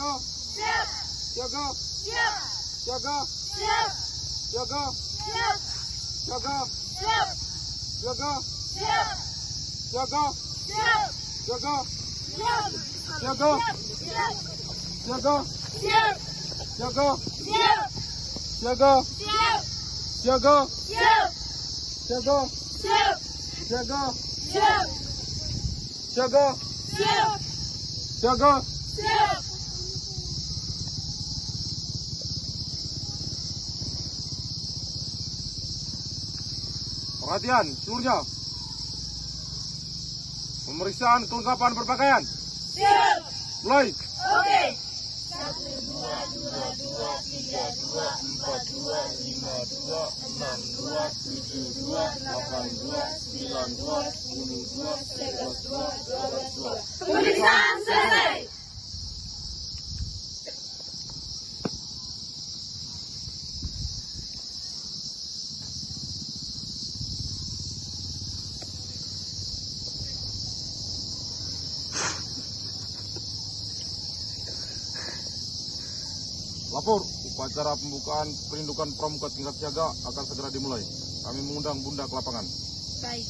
Siaga. Siap. Siaga. Siap. Siaga. Siap. Siaga. Siap. Siaga. Siap. Siaga. Siap. Siaga. Siap. Siaga. Siap. Siaga. Siap. Siaga. Siap. Siaga. Siap. Siaga. Siap. Siaga. Siap. Siaga. Siap. Siaga. Siap. Siaga. Siap. Siaga. Siap. Perhatian seluruhnya. Pemeriksaan kelengkapan berpakaian. Siap. Mulai. Oke. 1, 2, 2, 2, 3, 2, 4, 2, 5, 2, 6, 2, 7, 2, 8, 2, 9, 2, 10, 2, 11, 2, 12, 2. Pemeriksaan selesai. Lapor, upacara pembukaan perindukan pramuka tingkat siaga akan segera dimulai. Kami mengundang Bunda ke lapangan. Baik.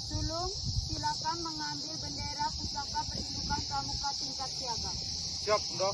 Sulung, silakan mengambil bendera pusaka perindukan pramuka tingkat siaga. Siap, Bunda.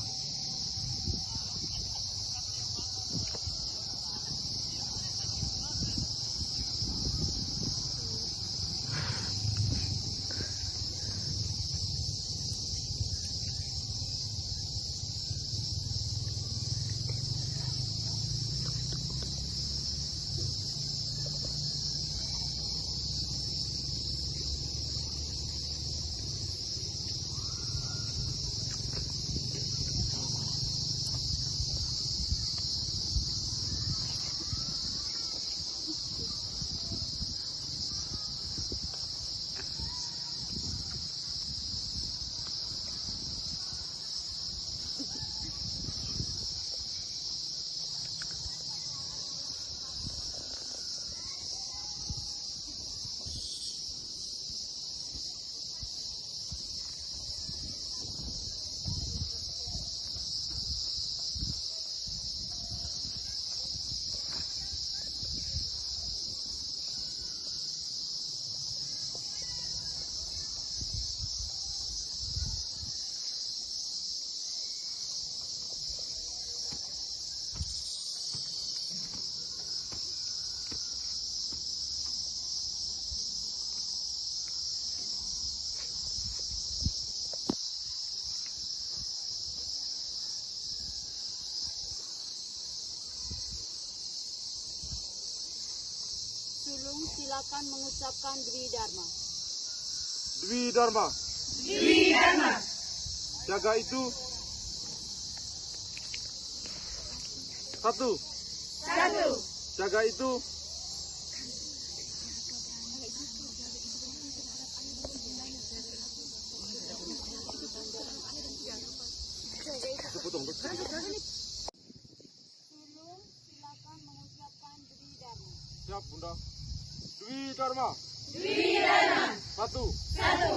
Sulung, silakan mengucapkan Dwi Dharma. Dwi Dharma. Dwi Dharma. Siaga itu satu. Satu. Siaga itu sepotong. Sulung, silakan mengucapkan Dwi Dharma. Siap, Bunda. Dwi Dharma. Dwi Dharma. Satu. Satu.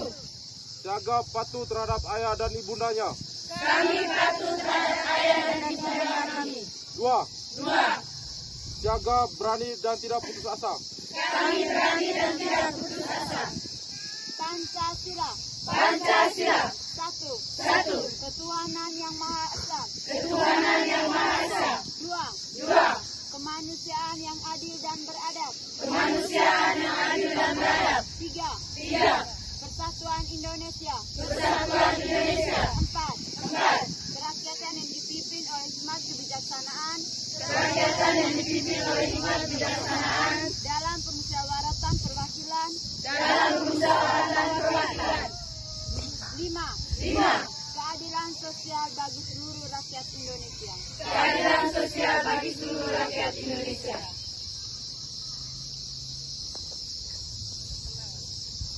Jaga patuh terhadap ayah dan ibundanya. Kami patuh terhadap ayah dan ibunda kami. Dua. Dua. Jaga berani dan tidak putus asa. Kami berani dan tidak putus asa. Pancasila. Pancasila. Satu. Satu. Ketuhanan yang Maha Esa. Ketuhanan yang Maha Esa. Dua. Dua. Kemanusiaan yang adil dan beradab. Kemanusiaan yang adil dan beradab. Tiga. Tiga. Persatuan Indonesia. Persatuan Indonesia. Empat. Empat. Kerakyatan yang dipimpin oleh hikmat kebijaksanaan. Kerakyatan yang dipimpin oleh hikmat kebijaksanaan. Dalam permusyawaratan perwakilan. Dalam permusyawaratan perwakilan. Lima. Lima. Keadilan sosial. sosial bagi seluruh rakyat Indonesia. Keadilan sosial bagi seluruh rakyat Indonesia.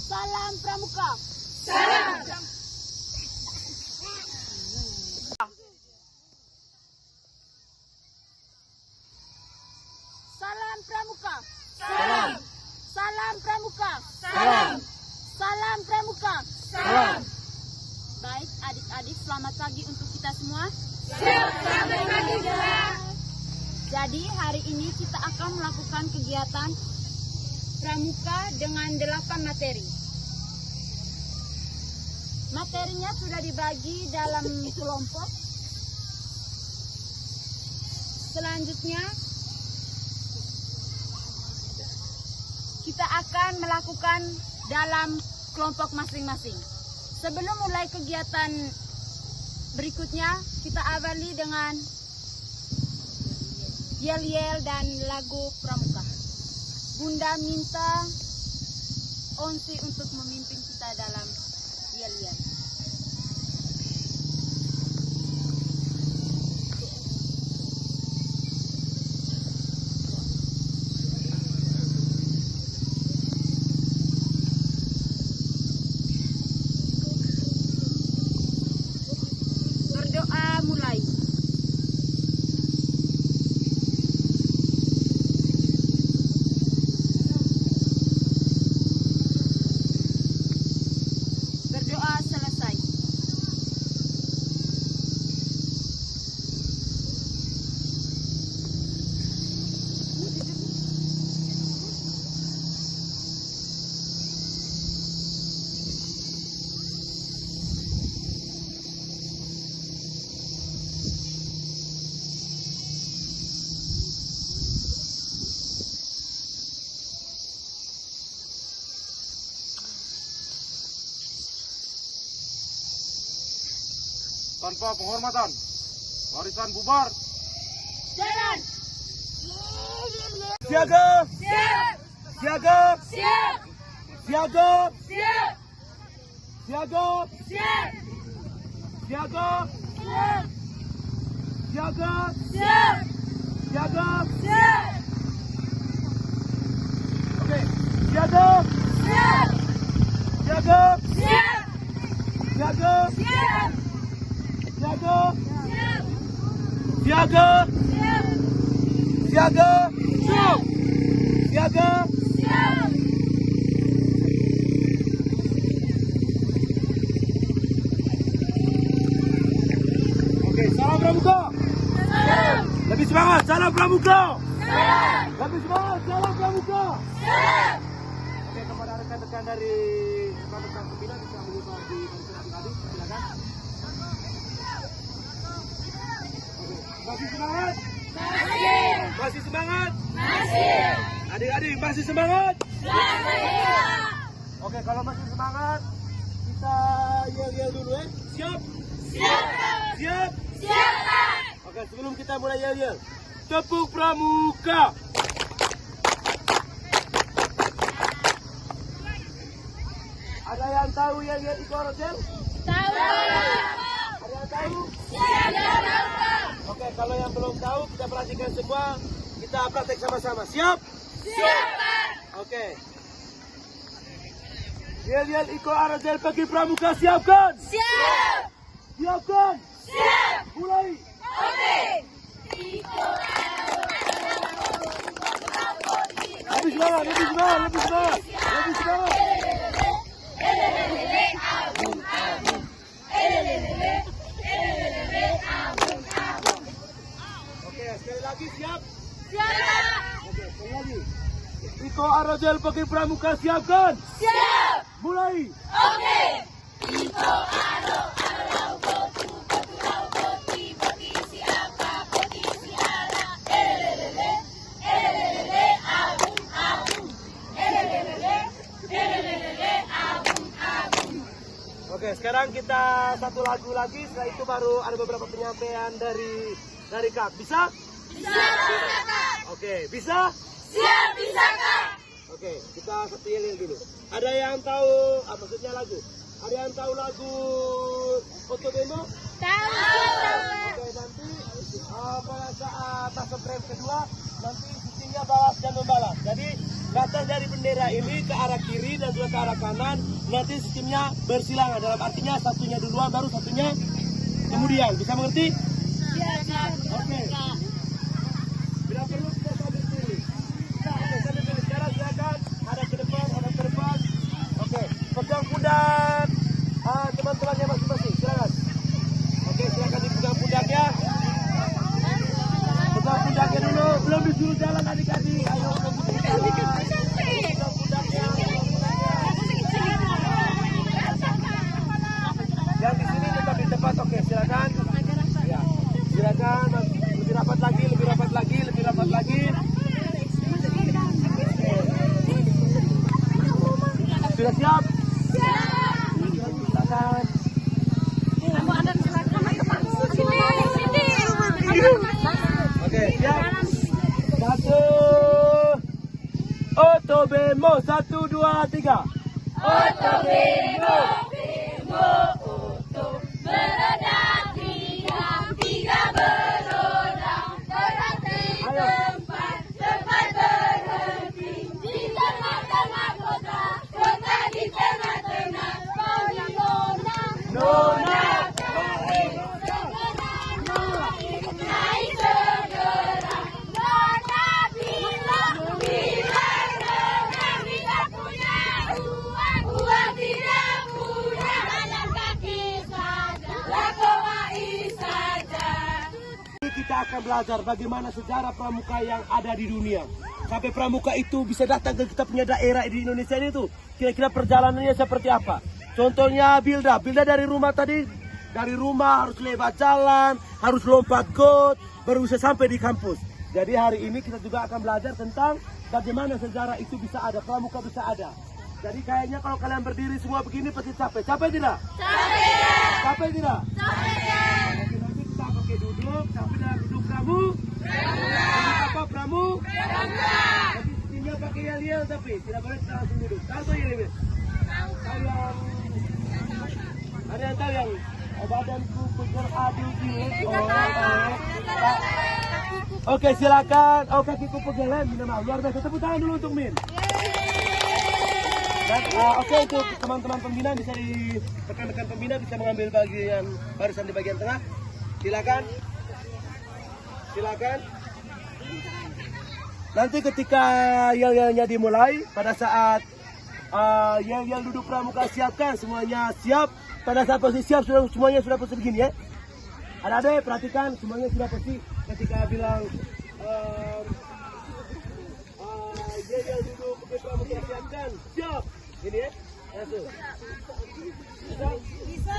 Salam Pramuka. Salam. Salam Pramuka. Salam. Salam Pramuka. Salam. Salam Pramuka. Salam. Baik adik-adik, selamat pagi untuk kita semua. Siap, sampai pagi juga. Jadi hari ini kita akan melakukan kegiatan Pramuka dengan 8 materi. Materinya sudah dibagi dalam kelompok. Selanjutnya kita akan melakukan dalam kelompok masing-masing. Sebelum mulai kegiatan berikutnya, kita awali dengan yel-yel dan lagu Pramuka. Bunda minta Onsi untuk memimpin kita dalam yel-yel. Berdoa mulai. Berdoa selesai. Tanpa penghormatan, barisan bubar. Jalan. Siaga, Siap. siaga, Siap. siaga, Siap. siaga, Siap. siaga, Siap. siaga, Siap. siaga. Siap. Oke, siaga, Siap. siaga, Siap. siaga, Siap. siaga, Siap. siaga, Siap. siaga, Siap. siaga. Siap. Oke, salam Pramuka. Salam. Lebih semangat, salam Pramuka. Salam. Lebih semangat, salam Pramuka. Salam. Oke, kepada rekan-rekan dari rekan-rekan pembina bisa menyebar di barisan adik-adik, silakan. Oke, masih semangat? Masih. Masih semangat? Masih. Adik-adik masih semangat? Masih. Oke, kalau masih semangat, kita yel-yel dulu ya. Siap? Siap. Siap? Siap. Oke, sebelum kita mulai yel-yel, tepuk Pramuka. Ada yang tahu yel-yel itu Rosel? Tahu. Ada yang tahu? Siap. Oke, kalau yang belum tahu, kita perhatikan semua. Kita praktek sama-sama. Siap? Siap. Oke. Yel-yel Iko Arazel bagi Pramuka, siapkan? Siap. Siapkan? Siap. Mulai. Oke. Lebih semangat, lebih semangat, lebih semangat. Lebih semangat. Oke, sekali lagi siap? Siap. Oke, sekali lagi. Iko Arazel bagi Pramuka, siapkan? Siap. Mulai. Oke. Oke, sekarang kita satu lagu lagi. Setelah itu baru ada beberapa penyampaian dari Kak. Bisa? Bisa, Kak. Oke, bisa? Siap, bisa, Kak. Oke, kita satu yel dulu. Ada yang tahu, maksudnya lagu? Ada yang tahu lagu Foto Demo? Oke, nanti pada saat fase frame kedua nanti sistemnya balas dan membalas. Jadi datang dari bendera ini ke arah kiri dan juga ke arah kanan, nanti sistemnya bersilangan. Dalam artinya satunya duluan baru satunya kemudian. Bisa mengerti? Oke. Bila perlu kita sambil pilih. Oke, sambil pilih. Sekarang silakan ada ke depan, ada ke depan. Oke, pegang pundak teman-temannya masing-masing. Silakan. Oke, silakan dipegang pundaknya. Pegang pundaknya dulu. Belum disuruh jalan adik-adik. Ayo, belum disuruh jalan. Pegang pundaknya. Yang di sini tetap di tempat. Oke, silakan. Ya, silakan. Lebih rapat lagi, lebih rapat lagi, lebih rapat lagi. Sudah siap? Silakan. Oke, siap. Satu. Otobemo, 1, 2, 3. Otobemo, oto, beroda tiga beroda, berhenti tempat berhenti, di tengah-tengah kota, kota di tengah-tengah, kami nona, naik segera, nona bilang nona tidak punya uang tidak punya, jalan kaki saja, lakukan saja. Kita akan belajar bagaimana sejarah pramuka yang ada di dunia. Sampai pramuka itu bisa datang ke kita punya daerah di Indonesia ini tuh. Kira-kira perjalanannya seperti apa? Contohnya Bilda dari rumah tadi, dari rumah harus lewat jalan, harus lompat got, baru bisa sampai di kampus. Jadi hari ini kita juga akan belajar tentang bagaimana sejarah itu bisa ada, pramuka bisa ada. Jadi kayaknya kalau kalian berdiri semua begini pasti capek. Capek tidak? Capek. Capek tidak? Capek. Oke, nanti kita pakai duduk, tapi dalam duduk pramu. Apa pramu? Nanti sininya pakai yel-yel tapi tidak boleh kita langsung duduk. Tahu yel-yel? Ada yang tahu yang badanku pegel adu gile. Oke, silakan. Oh, kakiku pegel, minta maaf. Luar biasa. Tepuk tangan dulu untuk Min. Dan oke, untuk teman-teman pembina bisa di rekan-rekan pembina bisa mengambil bagian barisan di bagian tengah. Silakan. Silakan. Nanti ketika yel-yelnya dimulai, pada saat yel-yel duduk pramuka siapkan, semuanya siap. Pada saat posisi siap, semuanya sudah posisi begini ya. Adik-adik perhatikan, semuanya sudah posisi ketika bilang yel-yel duduk pramuka siapkan, siap. Gini ya, langsung. Bisa.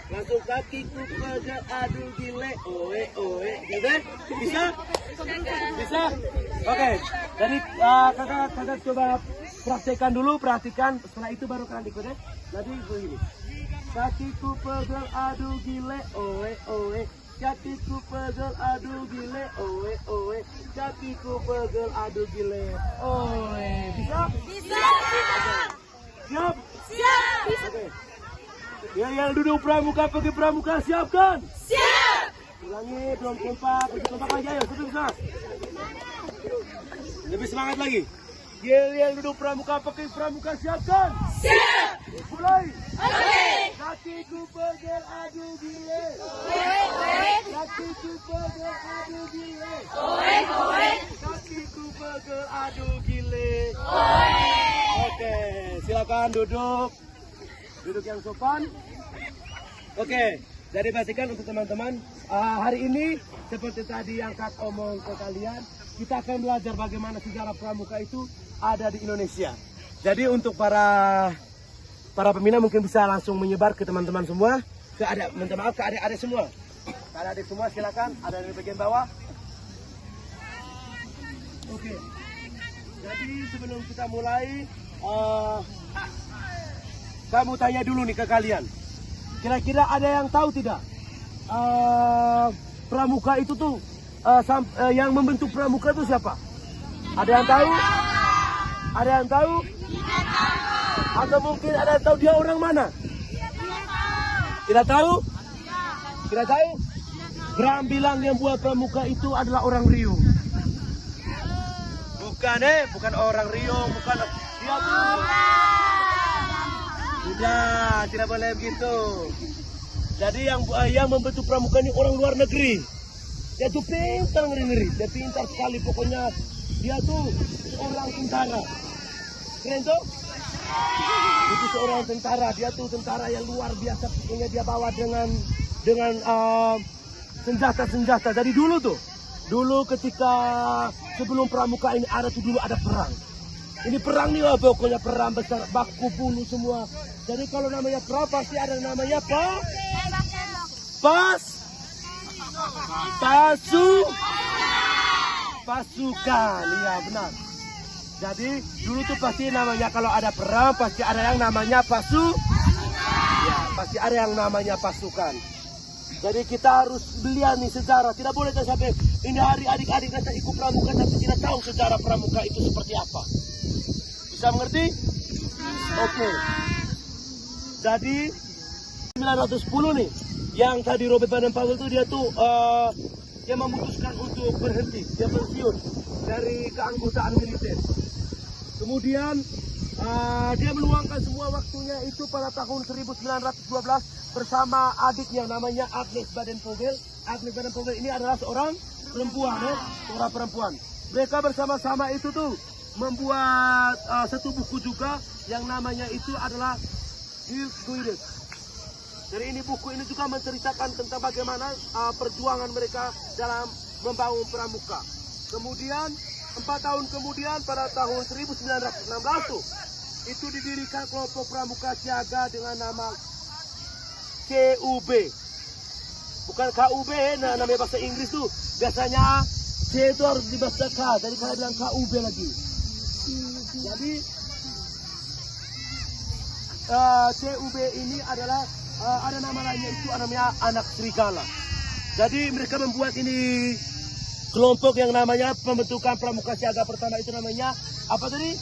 Langsung kakiku pegel adu gile, oe oe, gitu ya? Bisa? Bisa? Oke, jadi kakak coba praktekkan dulu, perhatikan. Setelah itu baru kalian ikut ya. Nanti begini. Kakiku pegel adu gile, oe oe. Kakiku pegel adu gile, oe oe. Kakiku pegel adu gile, oe. Bisa? Bisa. Siap? Siap. Oke. Yang duduk pramuka pergi pramuka siapkan. Siap. Ulangi, belum kompak, lebih kompak lagi ayo, sudah bisa. Lebih semangat lagi. Yang duduk pramuka pergi pramuka siapkan. Siap. Mulai. Oke. Kakiku pegel adu gile. Oe. Kakiku pegel adu gile. Oe. Kakiku pegel adu gile. Oe. Oke, silakan duduk. Duduk yang sopan. Oke, jadi pastikan untuk teman-teman hari ini seperti tadi yang Kak omong ke kalian, kita akan belajar bagaimana sejarah pramuka itu ada di Indonesia. Jadi untuk para pembina mungkin bisa langsung menyebar ke teman-teman semua, ke adik-adik semua. Ke adik semua silakan, ada di bagian bawah. Oke. Jadi sebelum kita mulai, kamu tanya dulu nih ke kalian. Kira-kira ada yang tahu tidak? Pramuka itu tuh yang membentuk pramuka itu siapa? Ada yang tahu? Ada yang tahu? Atau mungkin ada yang tahu dia orang mana? Tidak tahu? Tidak tahu? Bram bilang yang buat pramuka itu adalah orang Riung. Bukan bukan orang Riung, bukan dia tuh. Tidak boleh begitu. Jadi yang membentuk pramuka ini orang luar negeri. Dia tuh pintar ngeri-ngeri, dia pintar sekali pokoknya. Dia tuh orang tentara. Keren tuh? Itu seorang tentara, dia tuh tentara yang luar biasa. Pokoknya dia bawa dengan senjata-senjata. Dari dulu ketika sebelum pramuka ini ada tuh dulu ada perang. Ini perang nih pokoknya perang besar, baku bunuh semua. Jadi kalau namanya perang pasti ada namanya pasukan. Iya benar. Jadi dulu tuh pasti namanya kalau ada perang pasti ada yang namanya ya, pasti ada yang namanya pasukan. Jadi kita harus belajar nih sejarah. Tidak boleh sampai ini hari adik-adik nanti ikut pramuka tapi tidak tahu sejarah pramuka itu seperti apa. Bisa mengerti? Oke. Jadi 1910 nih, yang tadi Robert Baden-Powell itu dia tuh dia memutuskan untuk berhenti, dia pensiun dari keanggotaan militer. Kemudian dia meluangkan semua waktunya itu pada tahun 1912 bersama adiknya namanya Agnes Baden-Powell. Agnes Baden-Powell ini adalah seorang perempuan, Mereka bersama-sama itu tuh membuat satu buku juga yang namanya itu adalah Hilfsguide. Jadi ini buku ini juga menceritakan tentang bagaimana perjuangan mereka dalam membangun pramuka. Kemudian 4 tahun kemudian pada tahun 1916 tuh, itu didirikan kelompok pramuka siaga dengan nama CUB. Bukan KUB, namanya bahasa Inggris tuh. Biasanya C itu harus dibaca K, jadi kalian bilang KUB lagi. Jadi CUB ini adalah ada nama lainnya itu namanya Anak Serigala. Jadi mereka membuat ini kelompok yang namanya pembentukan pramuka siaga pertama itu namanya apa tadi?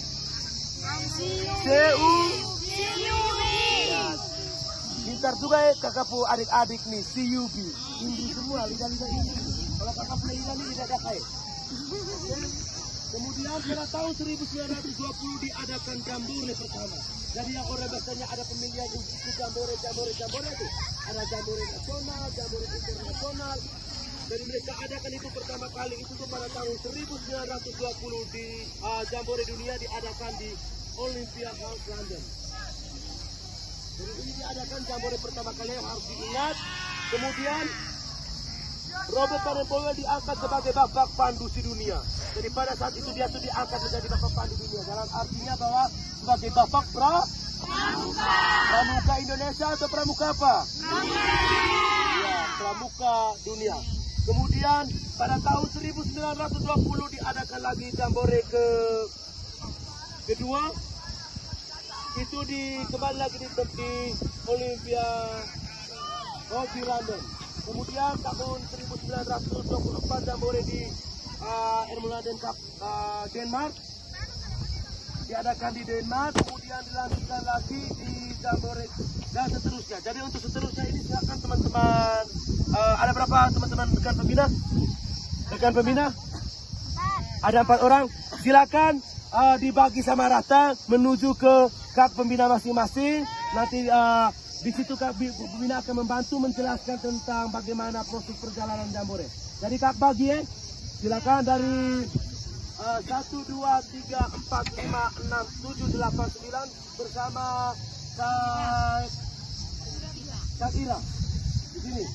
Pintar juga ya kakakku adik-adik nih, CUB. Inggris semua, lidah-lidah Inggris. Kalau kakak lidah ini tidak ada kayak. Kemudian pada tahun 1920 diadakan jambore pertama. Jadi yang orang biasanya ada pemilihan untuk jambore itu. Ada jambore nasional, jambore internasional. Jadi mereka adakan itu pertama kali itu tuh pada tahun 1920 di jambore dunia diadakan di Olympia House London. Jadi ini diadakan jambore pertama kali yang harus diingat. Kemudian Robert Baden-Powell diangkat sebagai bapak pandu si dunia. Jadi pada saat itu dia tuh diangkat menjadi bapak pandu dunia. Dalam artinya bahwa sebagai bapak pramuka Indonesia atau pramuka apa? Ya, pramuka dunia. Kemudian pada tahun 1920 diadakan lagi jambore kedua. Itu kembali lagi di Olympia di London. Kemudian tahun 1924 jambore di Ermeladen Cup Denmark diadakan di Denmark, kemudian dilanjutkan lagi di jambore dan seterusnya. Jadi untuk seterusnya ini silakan teman-teman, ada berapa teman-teman rekan pembina? Rekan pembina? Ada 4 orang. Silakan dibagi sama rata menuju ke kap pembina masing-masing. Nanti di situ kap pembina akan membantu menjelaskan tentang bagaimana proses perjalanan jambore. Jadi kap bagi silakan dari 1, 2, 3, 4, 5, 6, 7, 8, 9 bersama Kak Ira. Di sini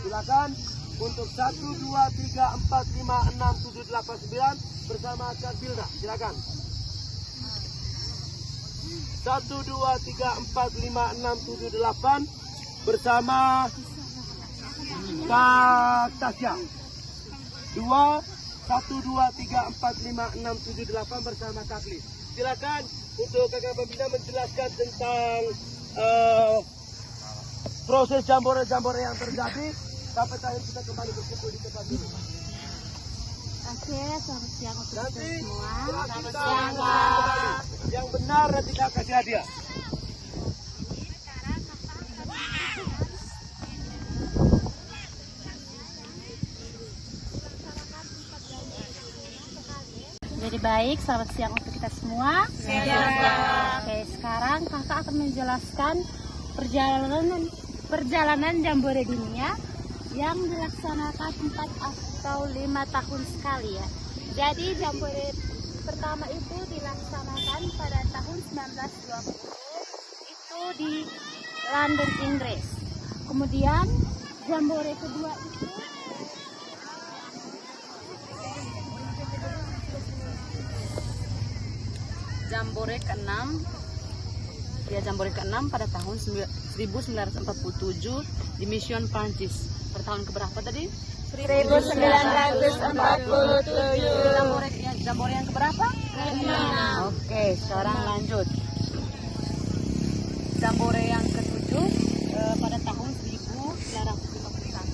silakan untuk 1, 2, 3, 4, 5, 6, 7, 8, 9 bersama Kak Bilda. Silakan. 1, 2, 3, 4, 5, 6, 7, 8 bersama Kak Tasya. 1, 2, 3, 4, 5, 6, 7, 8 bersama Kak Lis. Silakan untuk kakak pembina menjelaskan tentang proses jambore-jambore yang terjadi sampai terakhir kita kembali berkumpul di tempat ini. Oke, selamat siang untuk Nanti semua. yang benar nanti kita kasih hadiah. Jadi baik, selamat siang untuk kita semua. Oke, sekarang kakak akan menjelaskan perjalanan Jambore Dunia yang dilaksanakan 4 atau 5 tahun sekali ya. Jadi Jambore pertama itu dilaksanakan pada tahun 1920 itu di London, Inggris. Kemudian Jambore kedua itu Jambore ke-6 pada tahun 1947 di Mission Prancis. Pada tahun keberapa tadi? 1947. Jambore yang keberapa? Oke, sekarang lanjut. Jambore yang ke-7 pada tahun 1951.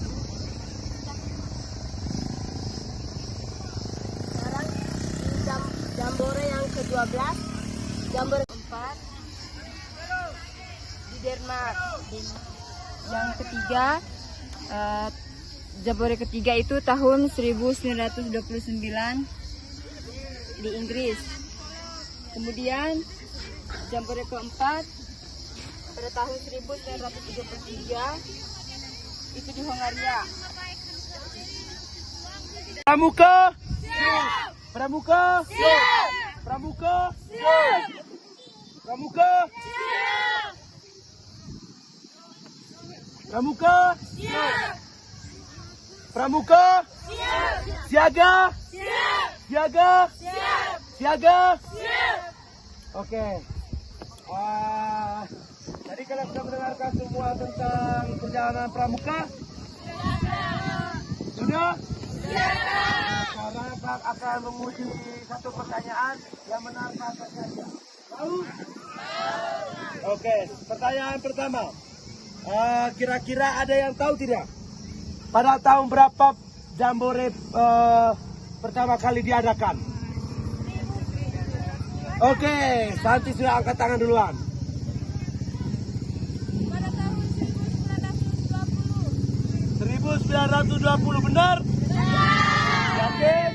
Sekarang Jambore yang ke-12, Jambore ke-4 di Denmark. Yang ketiga, Jambore ketiga itu tahun 1929 di Inggris. Kemudian Jambore keempat pada tahun 1933 itu di Hongaria. Pramuka? Pramuka? Pramuka? Pramuka? Pramuka? Pramuka? Siaga? Siaga? Siaga? Oke. Tadi kalian sudah mendengarkan semua tentang perjalanan pramuka? Sudah? Sekarang Kak akan menguji satu pertanyaan yang menantang saja. Tahu? Oke, pertanyaan pertama. Kira-kira ada yang tahu tidak? Pada tahun berapa Jambore pertama kali diadakan? Oke, Santi sudah angkat tangan duluan. Pada tahun 1920. 1920 benar? Yakin?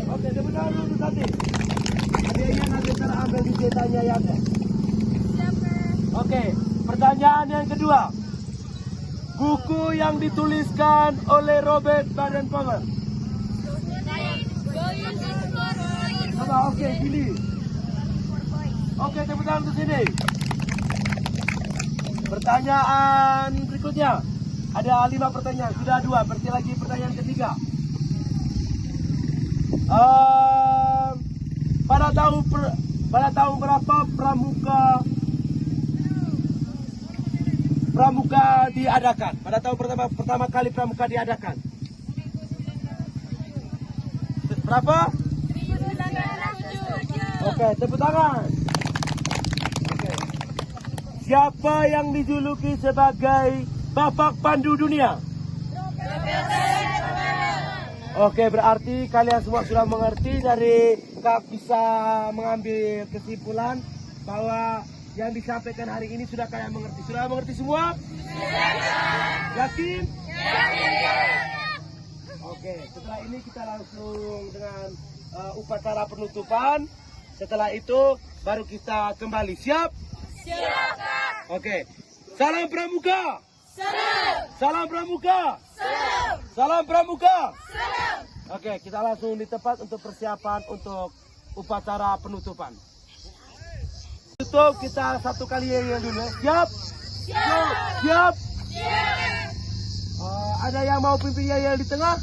Oke, sebentar dulu Santi. Adanya nanti cara ambil di ceritanya ya. Oke, pertanyaan yang kedua. Buku yang dituliskan oleh Robert Baden-Powell. Oke, pilih. Oke, tepuk tangan ke sini. Pertanyaan berikutnya. Ada 5 pertanyaan, sudah 2, berarti lagi pertanyaan ketiga. Pada tahun berapa pramuka diadakan? Pada tahun pertama kali pramuka diadakan. Berapa? 1907. Oke, tepuk tangan. Oke. Siapa yang dijuluki sebagai Bapak Pandu Dunia? Oke, berarti kalian semua sudah mengerti. Dari Kak bisa mengambil kesimpulan bahwa yang disampaikan hari ini sudah kalian mengerti. Sudah mengerti semua? Yakin? Oke, setelah ini kita langsung dengan upacara penutupan. Setelah itu baru kita kembali. Siap? Siap. Oke. Salam Pramuka. Salam Pramuka. Salam Pramuka. Oke, kita langsung di tempat untuk persiapan untuk upacara penutupan. Tutup kita satu kali yang dulu. Siap? Siap. Ada yang mau pimpin yang di tengah?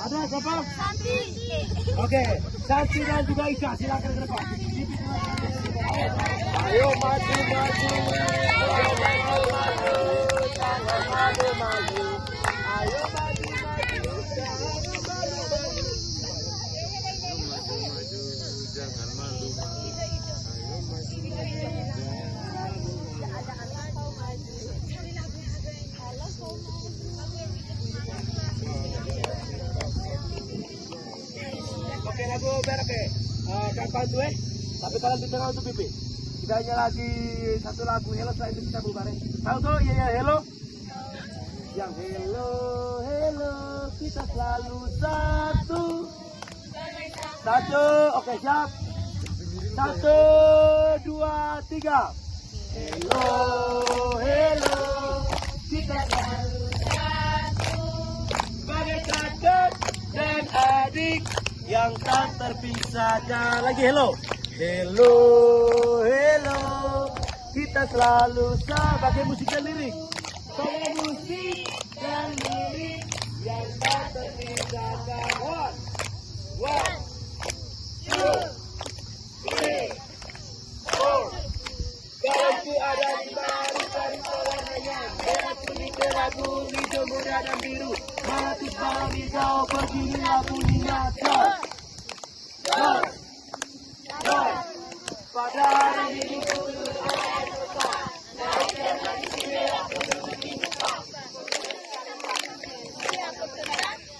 Ada siapa? Santi. Oke, Santi dan juga Ika, silakan ke depan. Ayo maju. Ayo maju. Jangan malu. Oke, lagu berak Kak Pandu tapi kalian di tengah untuk pipi. Kita hanya lagi satu lagu hello, setelah itu kita bubarin. Tahu tuh ya hello? Yang hello kita selalu satu. Satu, oke siap. 1, 2, 3. Hello, hello, kita selalu satu, sebagai kakak dan adik yang tak terpisahkan. Lagi hello, hello, hello, kita selalu sebagai musik dan lirik. Sebagai musik dan lirik yang tak terpisahkan. One, two, three, four. Gaungku ada di barisan warnanya merah, kuning, lagu hijau, muda dan biru. Mati balang hijau, beginilah bunyinya. Dos. Pada hari Minggu ada lupa. Naikkan lagi sini aku duduk di muka.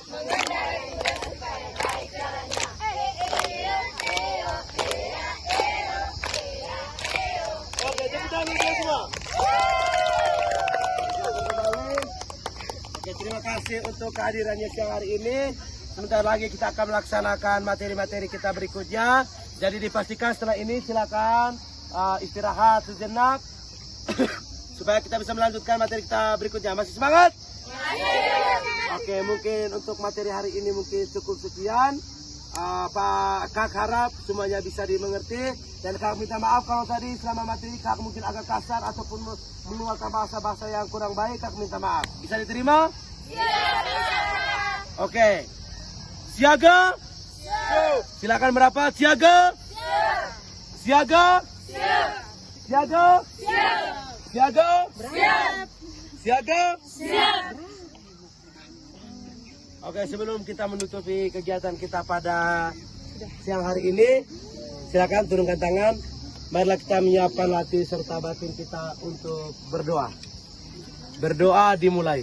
Mengendarai kuda supaya baik jalannya. Oke, tepuk tangan dia semua. Oke, terima kasih untuk kehadirannya siang hari ini. Sebentar lagi kita akan melaksanakan materi-materi kita berikutnya. Jadi dipastikan setelah ini silakan istirahat sejenak supaya kita bisa melanjutkan materi kita berikutnya. Masih semangat? Oke, mungkin untuk materi hari ini mungkin cukup sekian. Pak Kak harap semuanya bisa dimengerti, dan Kak minta maaf kalau tadi selama materi Kak mungkin agak kasar ataupun mengeluarkan bahasa-bahasa yang kurang baik. Kak minta maaf. Bisa diterima? Oke. Siaga? Silakan merapat. Siaga? Siaga? Siaga? Siaga? Siaga? Oke, sebelum kita menutupi kegiatan kita pada siang hari ini, silakan turunkan tangan. Marilah kita menyiapkan hati serta batin kita untuk berdoa. Berdoa dimulai.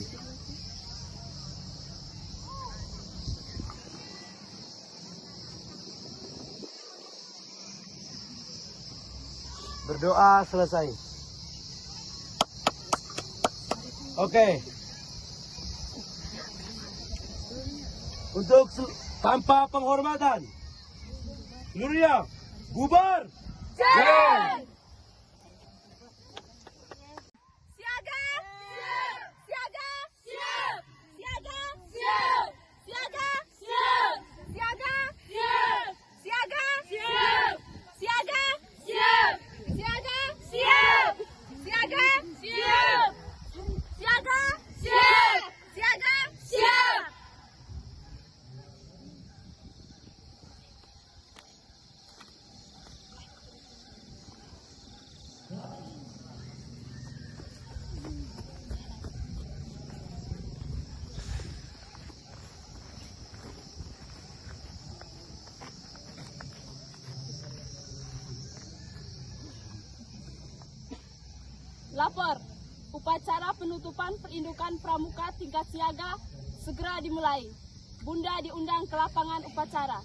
Berdoa selesai. Oke. Untuk tanpa penghormatan, seluruhnya bubar. Siaga! Siaga! Siaga! Siaga! Siaga! Siaga! Siaga! Siaga! Siaga! Siaga! Siaga! Lapor, upacara penutupan perindukan pramuka tingkat siaga segera dimulai. Bunda diundang ke lapangan upacara.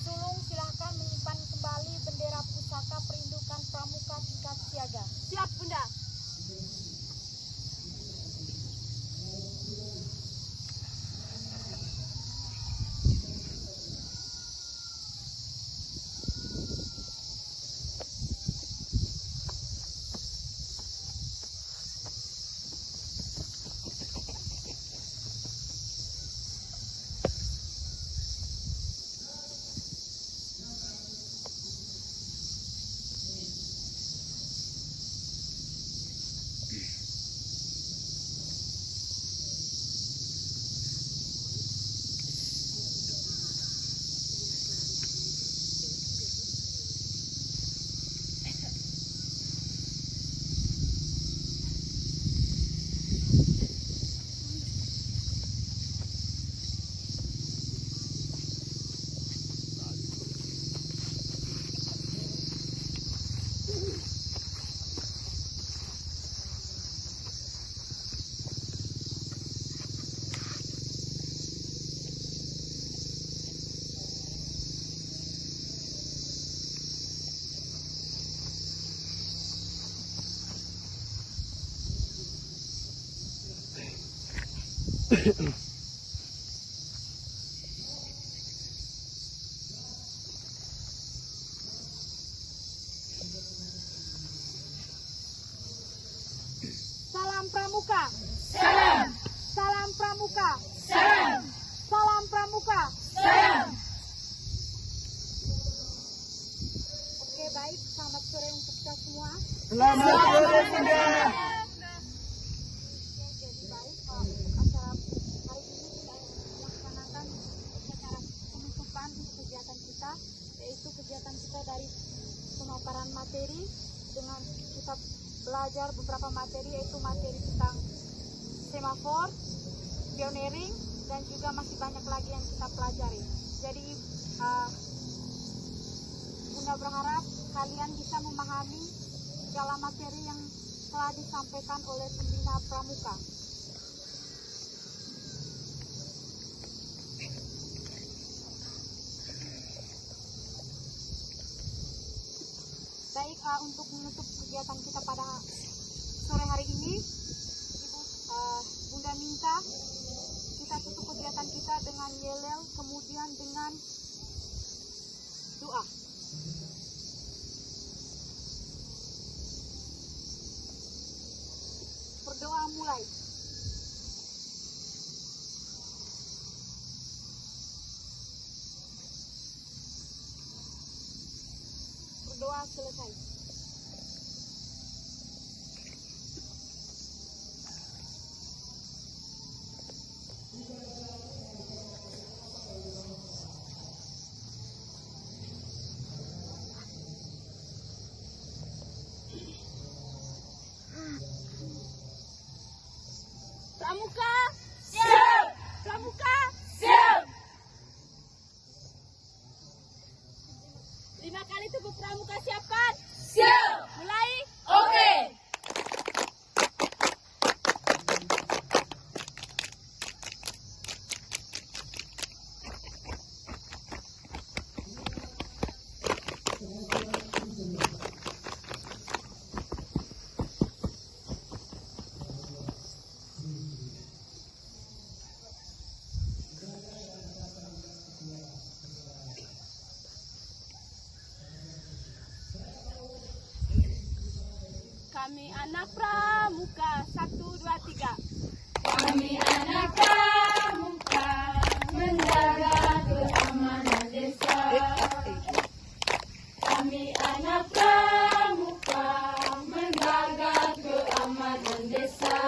Sulung silahkan menyimpan kembali bendera pusaka perindukan pramuka tingkat siaga. Siap, Bunda. Salam Pramuka. Salam. Salam Pramuka. Salam. Salam Pramuka. Salam. Oke, baik. Selamat sore untuk kita semua. Selamat sore Bunda. Jadi baik, untuk acara hari ini kita melaksanakan secara penutupan untuk kegiatan kita, yaitu kegiatan kita dari pemaparan materi dengan kita belajar beberapa materi, yaitu materi tentang semafor, pioneering, dan juga masih banyak lagi yang kita pelajari. Jadi Bunda berharap kalian bisa memahami segala materi yang telah disampaikan oleh pembina Pramuka. Baik, untuk menutup kegiatan kita pada sore hari ini, Ibu Bunda minta kita tutup kegiatan kita dengan yelel, kemudian dengan doa. Berdoa mulai. Berdoa selesai. Pramuka, Siap. Pramuka, Siap. 5 kali tubuh Pramuka siapkan. Siap. Mulai. Oke. Kami anak Pramuka, 1, 2, 3. Kami anak Pramuka menjaga keamanan desa. Kami anak Pramuka menjaga keamanan desa.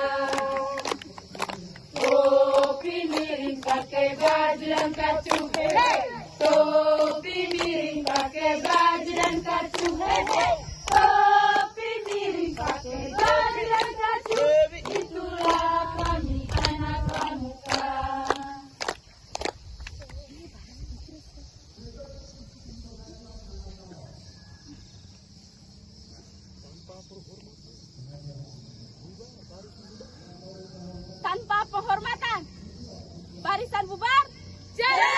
Topi miring pakai baju dan kacu, hey. Topi miring pakai baju dan kacu, hey. Topi miring pakai baju dan kacu. Itulah kami anak Pramuka. Tanpa penghormatan, barisan bubar. Jalan!